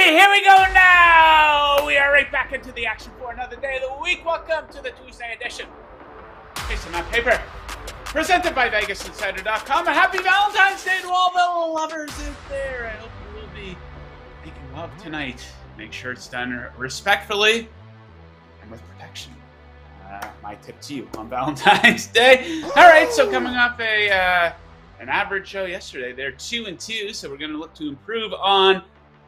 Here we go now! We are right back into the action for another day of the week. Welcome to the Tuesday edition. Jason on paper. Presented by VegasInsider.com. A happy Valentine's Day to all the lovers out there. I hope you will be making love tonight. Make sure it's done respectfully and with protection. My tip to you on Valentine's Day. All right, so coming off an average show yesterday, they're 2-2, so we're going to look to improve on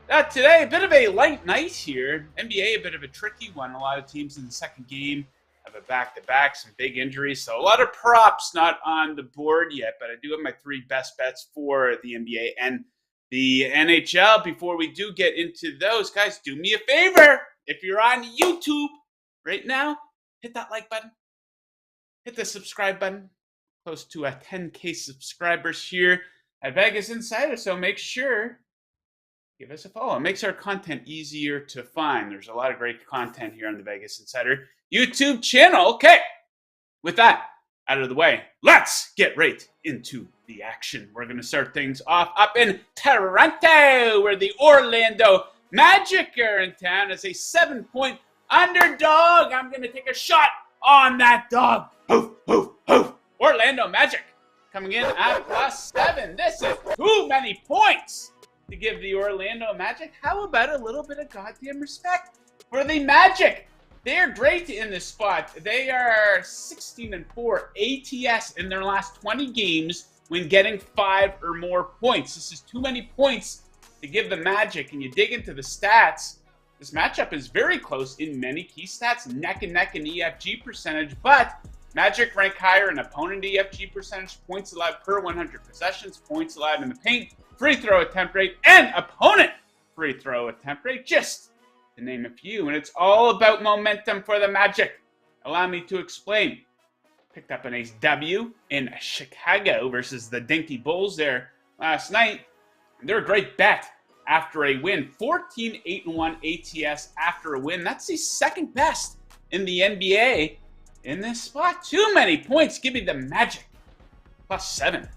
that today. A bit of a light night here. NBA, a bit of a tricky one. A lot of teams in the second game have a back-to-back, some big injuries, so a lot of props not on the board yet, but I do have my three best bets for the NBA and the NHL. Before we do get into those, guys, do me a favor. If you're on YouTube right now, hit that like button. Hit the subscribe button. Close to 10K subscribers here at Vegas Insider, so make sure give us a follow. It makes our content easier to find. There's a lot of great content here on the Vegas Insider YouTube channel. Okay, with that out of the way, let's get right into the action. We're going to start things off up in Toronto, where the Orlando Magic are in town as a 7-point underdog. I'm going to take a shot on that dog. Hoof, hoof, hoof. Orlando Magic coming in at +7. This is too many points to give the Orlando Magic. How about a little bit of goddamn respect for the Magic? They're great in this spot. They are 16-4 ATS in their last 20 games when getting 5 or more points. This is too many points to give the Magic. And you dig into the stats, this matchup is very close in many key stats, neck and neck in EFG percentage, but Magic rank higher in opponent EFG percentage, points allowed per 100 possessions, points allowed in the paint, free throw attempt rate, and opponent free throw attempt rate, just to name a few. And it's all about momentum for the Magic. Allow me to explain. Picked up a nice W in Chicago versus the Dinky Bulls there last night. They're a great bet after a win. 14-8-1 ATS after a win. That's the second best in the NBA in this spot. Too many points. Give me the Magic. +7.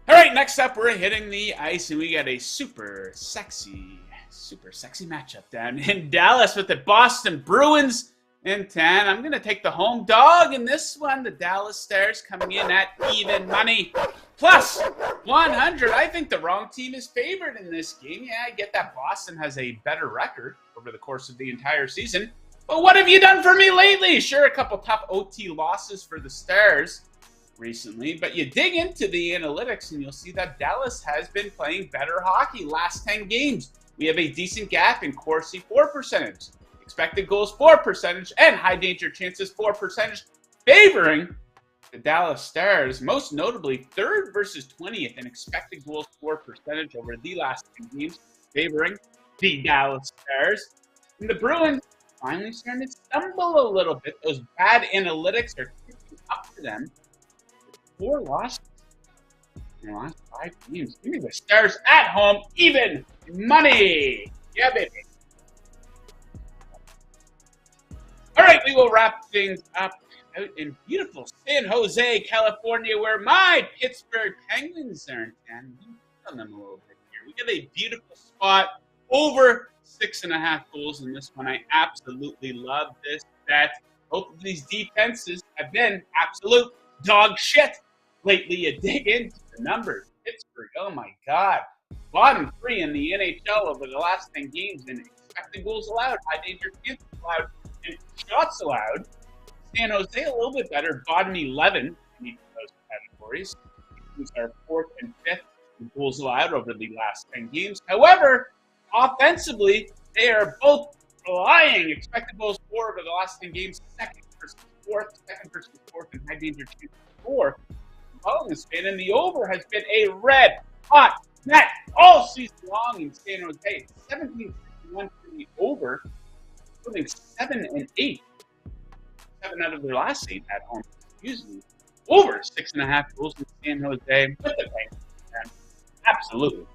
All right, next up, we're hitting the ice, and we got a super sexy matchup down in Dallas with the Boston Bruins in 10. I'm going to take the home dog in this one. The Dallas Stars coming in at even money. +100. I think the wrong team is favored in this game. Yeah, I get that Boston has a better record over the course of the entire season. But what have you done for me lately? Sure, a couple tough OT losses for the Stars recently, but you dig into the analytics and you'll see that Dallas has been playing better hockey last 10 games. We have a decent gap in Corsi for percentage, expected goals for percentage, and high danger chances for percentage, favoring the Dallas Stars, most notably 3rd versus 20th in expected goals for percentage over the last 10 games, favoring the Dallas Stars. And the Bruins finally starting to stumble a little bit. Those bad analytics are kicking up to them. 4 losses in the last 5 games. Give me the Stars at home, even money. Yeah, baby. All right, we will wrap things up out in beautiful San Jose, California, where my Pittsburgh Penguins are in town. On them a little bit here. We got a beautiful spot over 6.5 goals in this one. I absolutely love this bet. Both of these defenses have been absolute dog shit lately. You dig into the numbers. Pittsburgh, oh my God. Bottom 3 in the NHL over the last 10 games in expected goals allowed, high danger chances allowed, and shots allowed. San Jose a little bit better, bottom 11 in each of those categories. These are 4th and 5th in goals allowed over the last 10 games. However, offensively, they are both flying. Expected goals for over the last 10 games, 2nd versus 4th, and high danger chances 4th. Following this span, and the over has been a red hot net all season long in San Jose. 17-61 for the over, including 7 and 8. 7 out of their last 8 at home. Usually over 6.5 goals in San Jose with the Penguins. Absolutely.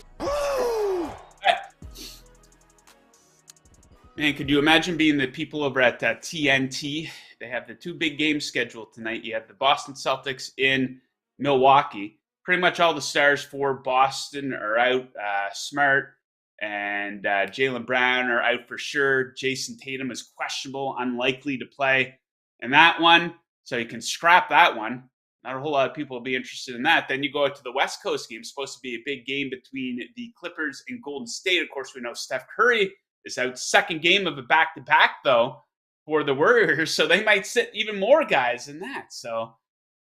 Man, could you imagine being the people over at TNT? They have the 2 big games scheduled tonight. You have the Boston Celtics in Milwaukee. Pretty much all the stars for Boston are out. Smart, And Jaylen Brown are out for sure. Jason Tatum is questionable, unlikely to play in that one. So you can scrap that one. Not a whole lot of people will be interested in that. Then you go out to the West Coast game. It's supposed to be a big game between the Clippers and Golden State. Of course, we know Steph Curry is out. Second game of a back-to-back, though, for the Warriors. So they might sit even more guys than that. So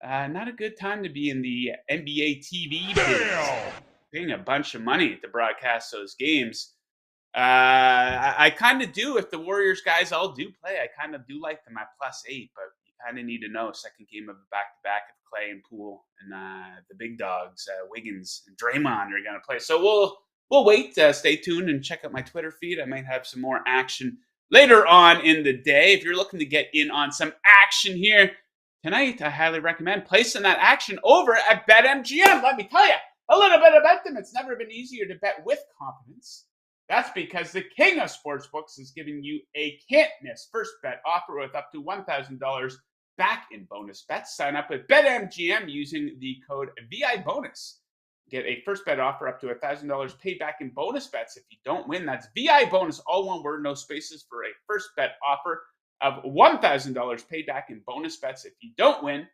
not a good time to be in the NBA TV business. Paying a bunch of money to broadcast those games. I kind of do. If the Warriors guys all do play, I kind of do like them at +8, but you kind of need to know second game of a back-to-back if Clay and Poole and the big dogs, Wiggins and Draymond are going to play. So we'll wait. Stay tuned and check out my Twitter feed. I might have some more action later on in the day. If you're looking to get in on some action here tonight, I highly recommend placing that action over at BetMGM. Let me tell you a little bit about them. It's never been easier to bet with confidence. That's because the king of sportsbooks is giving you a can't-miss first bet offer with up to $1,000 back in bonus bets. Sign up with BetMGM using the code VIBONUS. Get a first bet offer up to $1,000 paid back in bonus bets if you don't win. That's VIBONUS, all one word, no spaces, for a first bet offer of $1,000 paid back in bonus bets if you don't win.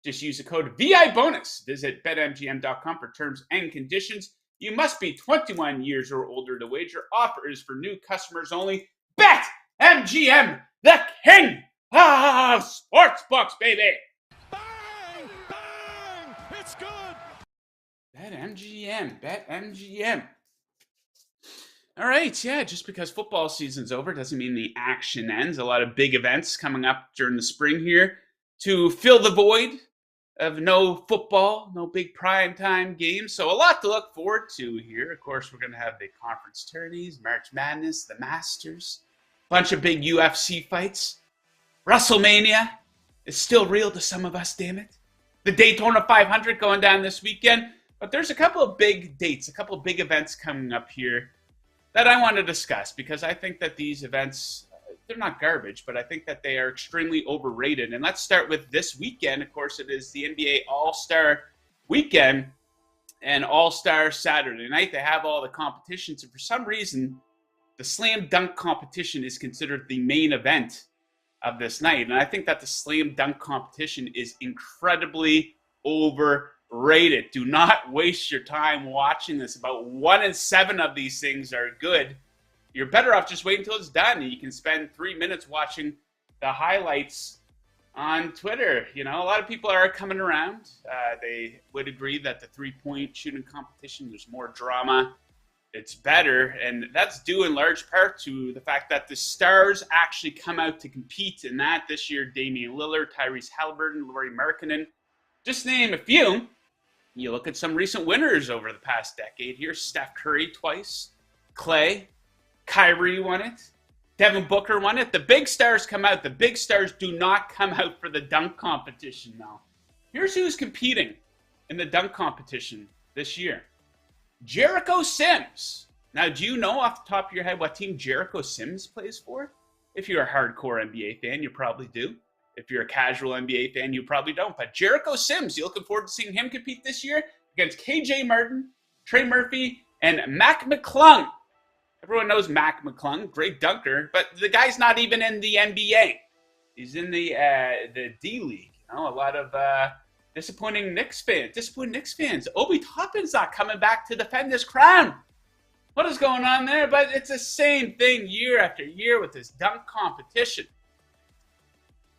Just use the code VIBONUS. Visit BetMGM.com for terms and conditions. You must be 21 years or older to wager. Offer is for new customers only. BetMGM, the king of sportsbooks, baby. Bang! Bang! It's good. BetMGM. All right, yeah, just because football season's over doesn't mean the action ends. A lot of big events coming up during the spring here to fill the void of no football, no big primetime games. So a lot to look forward to here. Of course, we're going to have the conference tourneys, March Madness, the Masters, bunch of big UFC fights. WrestleMania is still real to some of us, damn it. The Daytona 500 going down this weekend. But there's a couple of big dates, a couple of big events coming up here that I want to discuss, because I think that these events, they're not garbage, but I think that they are extremely overrated. And let's start with this weekend. Of course, it is the NBA All-Star Weekend and All-Star Saturday night. They have all the competitions, and for some reason, the slam dunk competition is considered the main event of this night. And I think that the slam dunk competition is incredibly overrated. Do not waste your time watching this. About 1 in 7 of these things are good. You're better off just waiting until it's done, and you can spend 3 minutes watching the highlights on Twitter. You know, a lot of people are coming around. They would agree that the three-point shooting competition, there's more drama. It's better, and that's due in large part to the fact that the stars actually come out to compete in that. This year, Damian Lillard, Tyrese Halliburton, Lauri Markkanen, just name a few. You look at some recent winners over the past decade here. Steph Curry twice, Clay, Kyrie won it. Devin Booker won it. The big stars come out. The big stars do not come out for the dunk competition now. Here's who's competing in the dunk competition this year. Jericho Sims. Now, do you know off the top of your head what team Jericho Sims plays for? If you're a hardcore NBA fan, you probably do. If you're a casual NBA fan, you probably don't. But Jericho Sims, you looking forward to seeing him compete this year against KJ Martin, Trey Murphy, and Mac McClung. Everyone knows Mac McClung, great dunker, but the guy's not even in the NBA. He's in the D League. You know, a lot of disappointing Knicks fans. Obi Toppin's not coming back to defend his crown. What is going on there? But it's the same thing year after year with this dunk competition.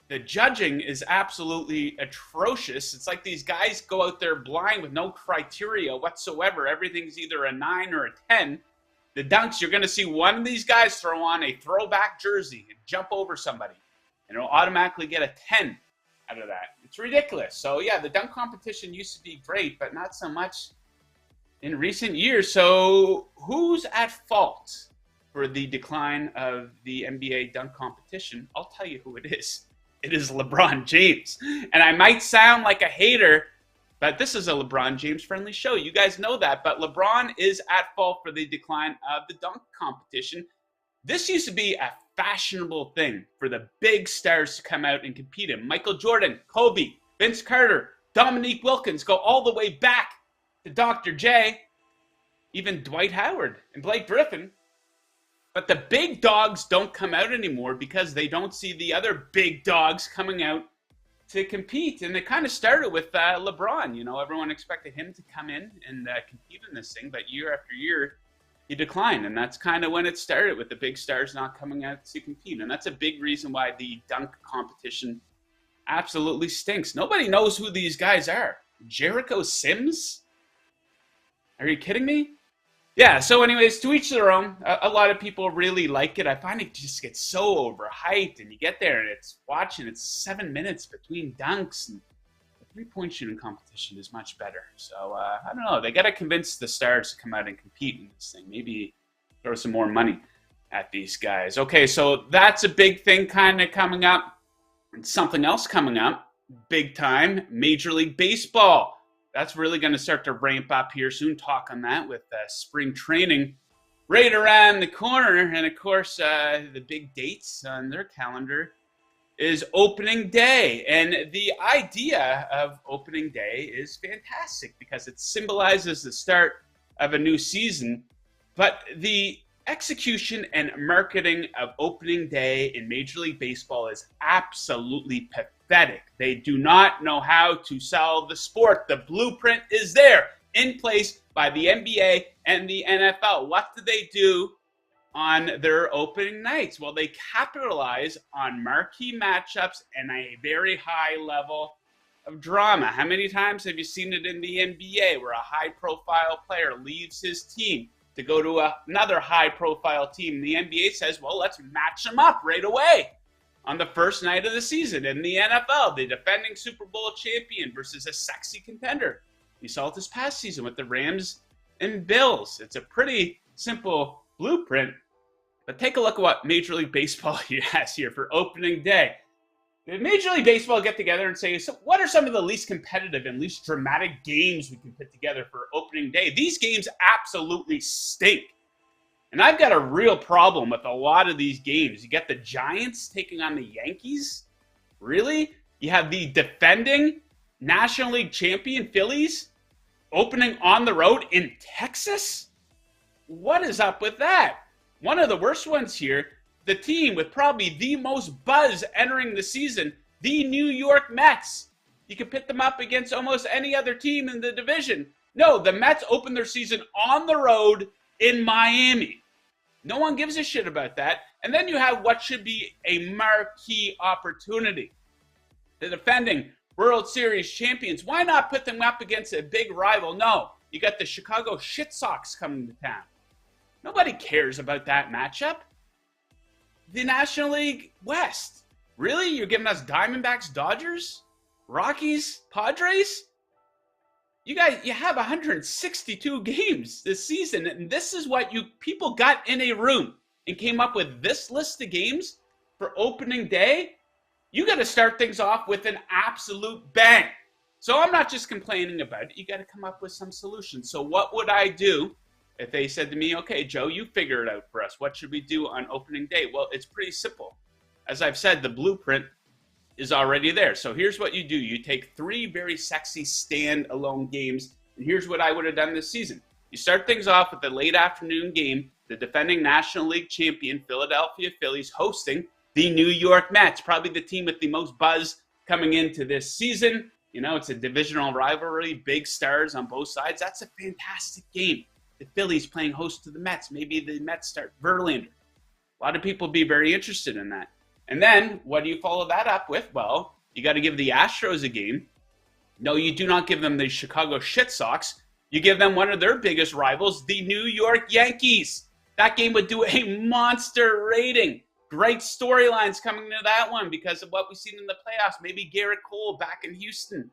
The judging is absolutely atrocious. It's like these guys go out there blind with no criteria whatsoever. Everything's either a 9 or a 10. The dunks, you're going to see one of these guys throw on a throwback jersey and jump over somebody, and it'll automatically get a 10 out of that. It's ridiculous. So, yeah, the dunk competition used to be great, but not so much in recent years. So, who's at fault for the decline of the NBA dunk competition? I'll tell you who it is. It is LeBron James. And I might sound like a hater, but this is a LeBron James-friendly show. You guys know that. But LeBron is at fault for the decline of the dunk competition. This used to be a fashionable thing for the big stars to come out and compete in. Michael Jordan, Kobe, Vince Carter, Dominique Wilkins, go all the way back to Dr. J. even Dwight Howard and Blake Griffin. But the big dogs don't come out anymore because they don't see the other big dogs coming out to compete. And it kind of started with LeBron. You know, everyone expected him to come in and compete in this thing, but year after year, he declined. And that's kind of when it started, with the big stars not coming out to compete. And that's a big reason why the dunk competition absolutely stinks. Nobody knows who these guys are. Jericho Sims? Are you kidding me? Yeah, so anyways, to each their own. A lot of people really like it. I find it just gets so overhyped, and you get there and it's 7 minutes between dunks, and the three-point shooting competition is much better. So, I don't know. They got to convince the stars to come out and compete in this thing. Maybe throw some more money at these guys. Okay, so that's a big thing kind of coming up. And something else coming up, big time, Major League Baseball. That's really going to start to ramp up here soon. Talk on that with spring training right around the corner. And, of course, the big dates on their calendar is opening day. And the idea of opening day is fantastic because it symbolizes the start of a new season. But the execution and marketing of opening day in Major League Baseball is absolutely pathetic. They do not know how to sell the sport. The blueprint is there, in place by the NBA and the NFL. What do they do on their opening nights? Well, they capitalize on marquee matchups and a very high level of drama. How many times have you seen it in the NBA where a high-profile player leaves his team to go to another high-profile team? The NBA says, well, let's match them up right away on the first night of the season. In the NFL, the defending Super Bowl champion versus a sexy contender. You saw it this past season with the Rams and Bills. It's a pretty simple blueprint, but take a look at what Major League Baseball has here for opening day. The Major League Baseball get together and say, so what are some of the least competitive and least dramatic games we can put together for opening day? These games absolutely stink. And I've got a real problem with a lot of these games. You get the Giants taking on the Yankees. Really? You have the defending National League champion Phillies opening on the road in Texas? What is up with that? One of the worst ones here, the team with probably the most buzz entering the season, the New York Mets. You can pit them up against almost any other team in the division. No, the Mets open their season on the road in Miami. No one gives a shit about that. And then you have what should be a marquee opportunity. The defending World Series champions. Why not put them up against a big rival? No, you got the Chicago Shit Sox coming to town. Nobody cares about that matchup. The National League West. Really? You're giving us Diamondbacks, Dodgers, Rockies, Padres? You have 162 games this season, and this is what you people got in a room and came up with this list of games for opening day. You got to start things off with an absolute bang. So I'm not just complaining about it. You got to come up with some solutions. So what would I do if they said to me, okay, Joe, you figure it out for us. What should we do on opening day? Well, it's pretty simple. As I've said, the blueprint is already there. So here's what you do. You take 3 very sexy stand-alone games, and here's what I would have done this season. You start things off with the late afternoon game, the defending National League champion Philadelphia Phillies hosting the New York Mets, probably the team with the most buzz coming into this season. You know, it's a divisional rivalry, big stars on both sides. That's a fantastic game. The Phillies playing host to the Mets. Maybe the Mets start Verlander. A lot of people be very interested in that. And then, what do you follow that up with? Well, you got to give the Astros a game. No, you do not give them the Chicago Shit Sox. You give them one of their biggest rivals, the New York Yankees. That game would do a monster rating. Great storylines coming into that one because of what we've seen in the playoffs. Maybe Garrett Cole back in Houston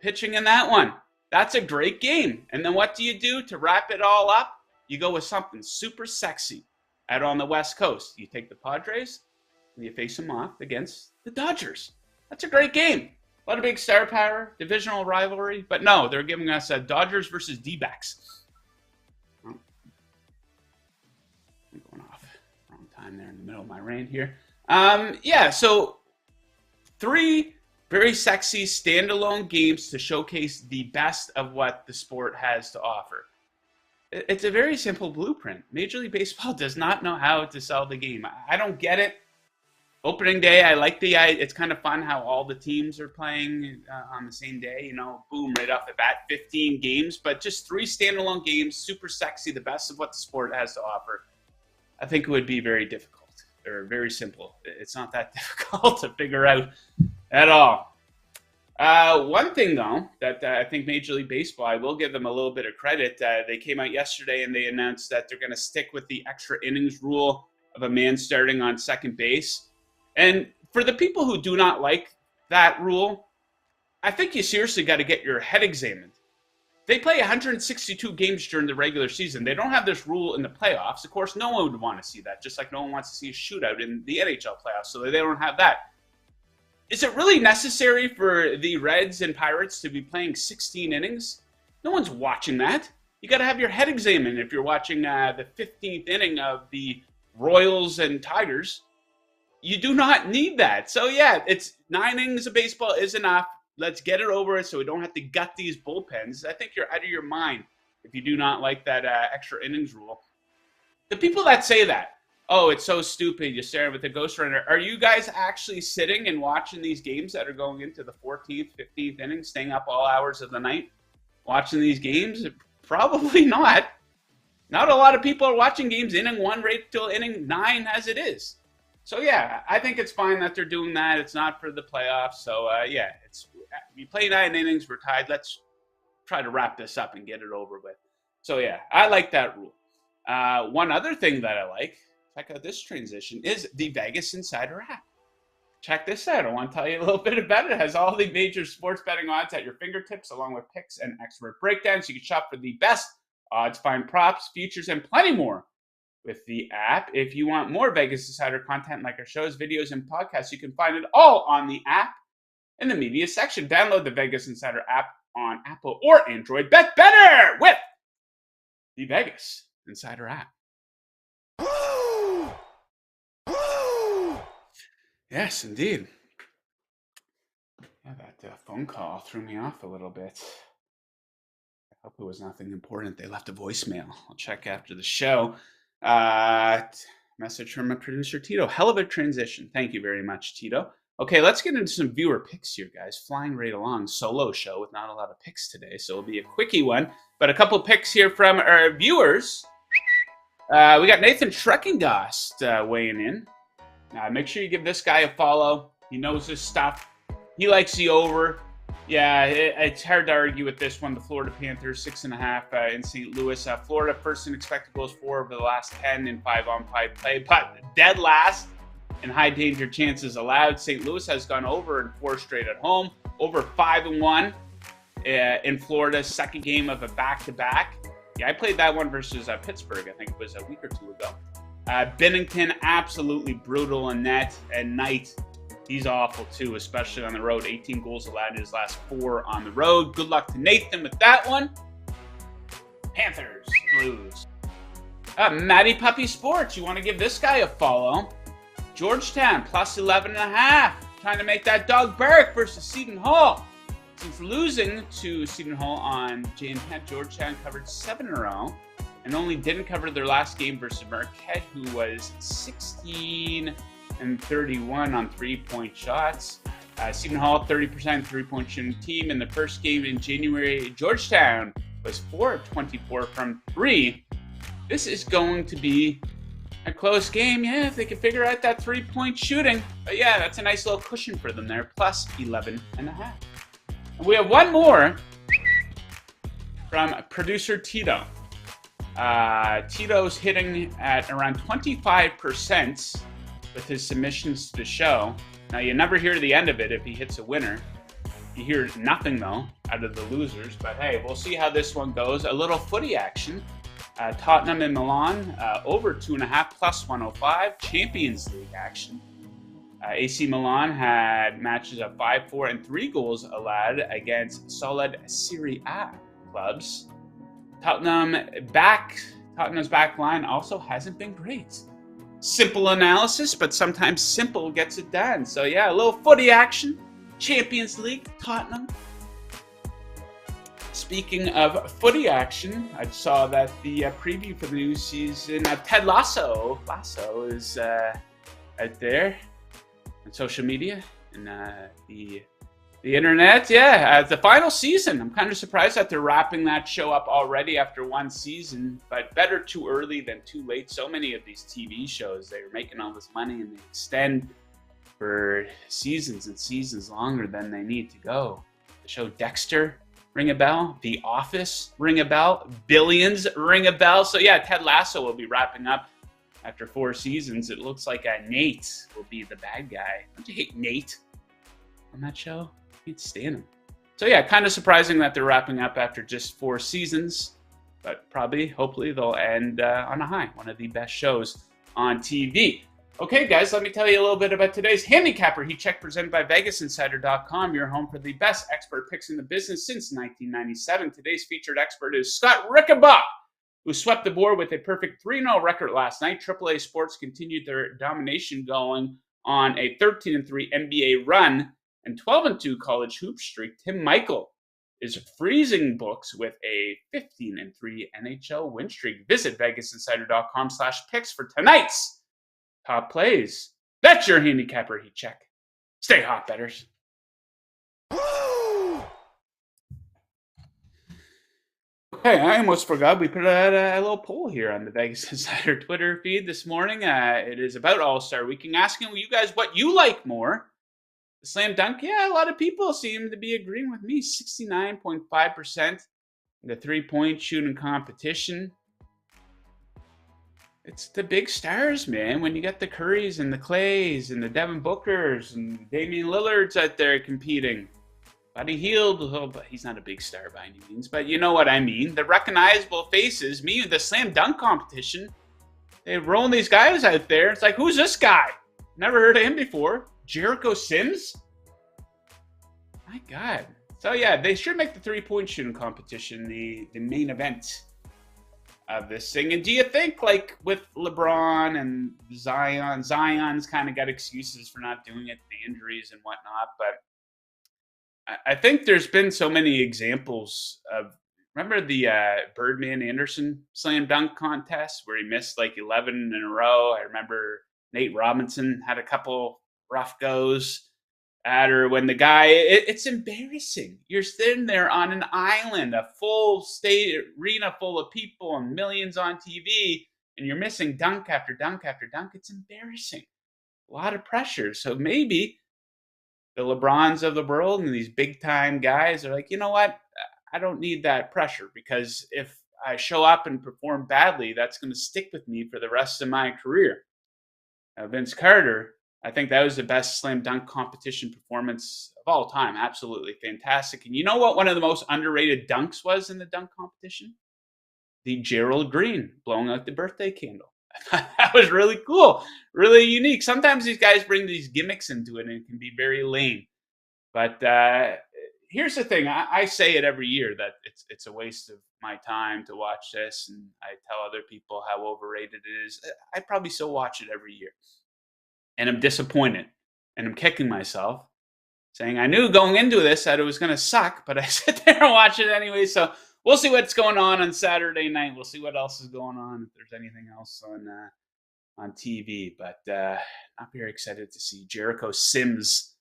pitching in that one. That's a great game. And then what do you do to wrap it all up? You go with something super sexy out on the West Coast. You take the Padres, and you face them off against the Dodgers. That's a great game. A lot of big star power, divisional rivalry. But no, they're giving us a Dodgers versus D-backs. Oh. I'm going off. Wrong time there in the middle of my rant here. So 3 very sexy standalone games to showcase the best of what the sport has to offer. It's a very simple blueprint. Major League Baseball does not know how to sell the game. I don't get it. Opening day, I like it's kind of fun how all the teams are playing on the same day. You know, boom, right off the bat, 15 games, but just 3 standalone games, super sexy, the best of what the sport has to offer. I think it would be very difficult or very simple. It's not that difficult to figure out at all. One thing, though, that I think Major League Baseball, I will give them a little bit of credit. They came out yesterday and they announced that they're going to stick with the extra innings rule of a man starting on second base. And for the people who do not like that rule, I think you seriously got to get your head examined. They play 162 games during the regular season. They don't have this rule in the playoffs. Of course, no one would want to see that, just like no one wants to see a shootout in the NHL playoffs, so they don't have that. Is it really necessary for the Reds and Pirates to be playing 16 innings? No one's watching that. You got to have your head examined if you're watching the 15th inning of the Royals and Tigers. You do not need that. So, yeah, it's 9 innings of baseball is enough. Let's get it over so we don't have to gut these bullpens. I think you're out of your mind if you do not like that extra innings rule. The people that say that, oh, it's so stupid, you're staring with a ghost runner, are you guys actually sitting and watching these games that are going into the 14th, 15th inning, staying up all hours of the night, watching these games? Probably not. Not a lot of people are watching games inning 1 right till inning 9 as it is. So, yeah, I think it's fine that they're doing that. It's not for the playoffs. So, yeah, you play 9 innings, we're tied. Let's try to wrap this up and get it over with. So, yeah, I like that rule. One other thing that I like, check out this transition, is the VegasInsider app. Check this out. I want to tell you a little bit about it. It has all the major sports betting odds at your fingertips, along with picks and expert breakdowns. You can shop for the best odds, find props, futures, and plenty more with the app. If you want more Vegas Insider content like our shows, videos, and podcasts, you can find it all on the app in the media section. Download the Vegas Insider app on Apple or Android. Bet better with the Vegas Insider app. Woo! Woo! Yes, indeed. Yeah, that phone call threw me off a little bit. I hope it was nothing important. They left a voicemail. I'll check after the show. Message from my producer, Tito. Hell of a transition. Thank you very much, Tito. Okay, let's get into some viewer picks here, guys. Flying right along. Solo show with not a lot of picks today, so it'll be a quickie one. But a couple picks here from our viewers. We got Nathan Schreckengast weighing in. Make sure you give this guy a follow. He knows his stuff. He likes the over. Yeah, it's hard to argue with this one. The Florida Panthers, 6.5 in St. Louis. Florida first in expected goals for over the last 10 in 5-on-5 play, but dead last in high danger chances allowed. St. Louis has gone over in 4 straight at home, over 5-1 in Florida's second game of a back-to-back. Yeah, I played that one versus Pittsburgh, I think it was a week or 2 ago. Bennington, absolutely brutal in net, and Knight, he's awful too, especially on the road. 18 goals allowed in his last 4 on the road. Good luck to Nathan with that one. Panthers, Blues. Matty Puppy Sports, you want to give this guy a follow. Georgetown, plus 11.5. Trying to make that dog bark versus Seton Hall. Since losing to Seton Hall on Jan-10, Georgetown covered 7 in a row and only didn't cover their last game versus Marquette, who was 16 and 31 on 3-point shots. Seton Hall, 30% three-point shooting team. In the first game in January, Georgetown was 4 of 24 from 3. This is going to be a close game. Yeah, if they can figure out that three-point shooting. But yeah, that's a nice little cushion for them there, plus 11.5. We have one more from producer Tito. Tito's hitting at around 25% with his submissions to the show. Now, you never hear the end of it if he hits a winner. You hear nothing, though, out of the losers. But, hey, we'll see how this one goes. A little footy action. Tottenham and Milan, over 2.5, plus 105. Champions League action. AC Milan had matches of 5-4 and 3 goals allowed against solid Serie A clubs. Tottenham's back line also hasn't been great. Simple analysis, but sometimes simple gets it done. So yeah, a little footy action. Champions League, Tottenham. Speaking of footy action, I saw that the preview for the new season of Ted Lasso is out there on social media and the internet. Yeah, the final season. I'm kind of surprised that they're wrapping that show up already after one season, but better too early than too late. So many of these TV shows, they're making all this money and they extend for seasons and seasons longer than they need to go. The show Dexter, ring a bell. The Office, ring a bell. Billions, ring a bell. So yeah, Ted Lasso will be wrapping up after 4 seasons. It looks like Nate will be the bad guy. Don't you hate Nate on that show? I can't stand him. So yeah, kind of surprising that they're wrapping up after just 4 seasons, but hopefully they'll end on a high. One of the best shows on TV. Okay, guys, let me tell you a little bit about today's handicapper heat check presented by VegasInsider.com, your home for the best expert picks in the business since 1997. Today's featured expert is Scott Rickenbach, who swept the board with a perfect 3-0 record last night. AAA Sports continued their domination going on a 13-3 NBA run and 12-2 college hoop streak. Tim Michael is freezing books with a 15-3 NHL win streak. Visit VegasInsider.com/picks for tonight's top plays. That's your handicapper heat check. Stay hot, bettors. Woo! Okay, I almost forgot. We put out a little poll here on the Vegas Insider Twitter feed this morning. It is about All-Star Weekend, asking you guys what you like more. The slam dunk, yeah, a lot of people seem to be agreeing with me. 69.5%. The three-point shooting competition. It's the big stars, man. When you got the Currys and the Clays and the Devin Bookers and Damian Lillard's out there competing. Buddy Hield, but he's not a big star by any means. But you know what I mean. The recognizable faces, me with the slam dunk competition. They rolling these guys out there. It's like, who's this guy? Never heard of him before. Jericho Sims? My God. So yeah, they should make the three-point shooting competition the main event of this thing. And do you think, like, with LeBron and Zion's kind of got excuses for not doing it, the injuries and whatnot, but I think there's been so many examples of, remember the Birdman Anderson slam dunk contest where he missed like 11 in a row? I remember Nate Robinson had a couple rough goes at her when the guy, it's embarrassing. You're sitting there on an island, a full state arena full of people and millions on TV, and you're missing dunk after dunk after dunk. It's embarrassing. A lot of pressure. So maybe the LeBrons of the world and these big time guys are like, you know what? I don't need that pressure, because if I show up and perform badly, that's going to stick with me for the rest of my career. Vince Carter, I think that was the best slam dunk competition performance of all time. Absolutely fantastic. And you know what one of the most underrated dunks was in the dunk competition? The Gerald Green blowing out the birthday candle. That was really cool, really unique. Sometimes these guys bring these gimmicks into it and it can be very lame. But here's the thing. I say it every year that it's a waste of my time to watch this. And I tell other people how overrated it is. I probably still watch it every year. And I'm disappointed. And I'm kicking myself, saying I knew going into this that it was going to suck, but I sit there and watch it anyway. So we'll see what's going on Saturday night. We'll see what else is going on, if there's anything else on TV. But not very excited to see Jericho Sims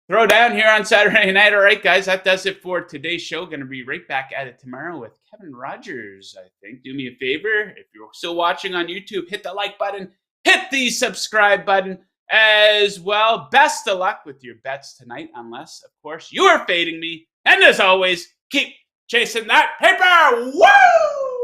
throw down here on Saturday night. All right, guys, that does it for today's show. Going to be right back at it tomorrow with Kevin Rogers, I think. Do me a favor. If you're still watching on YouTube, hit the like button. Hit the subscribe button as well. Best of luck with your bets tonight, unless, of course, you are fading me. And as always, keep chasing that paper. Woo!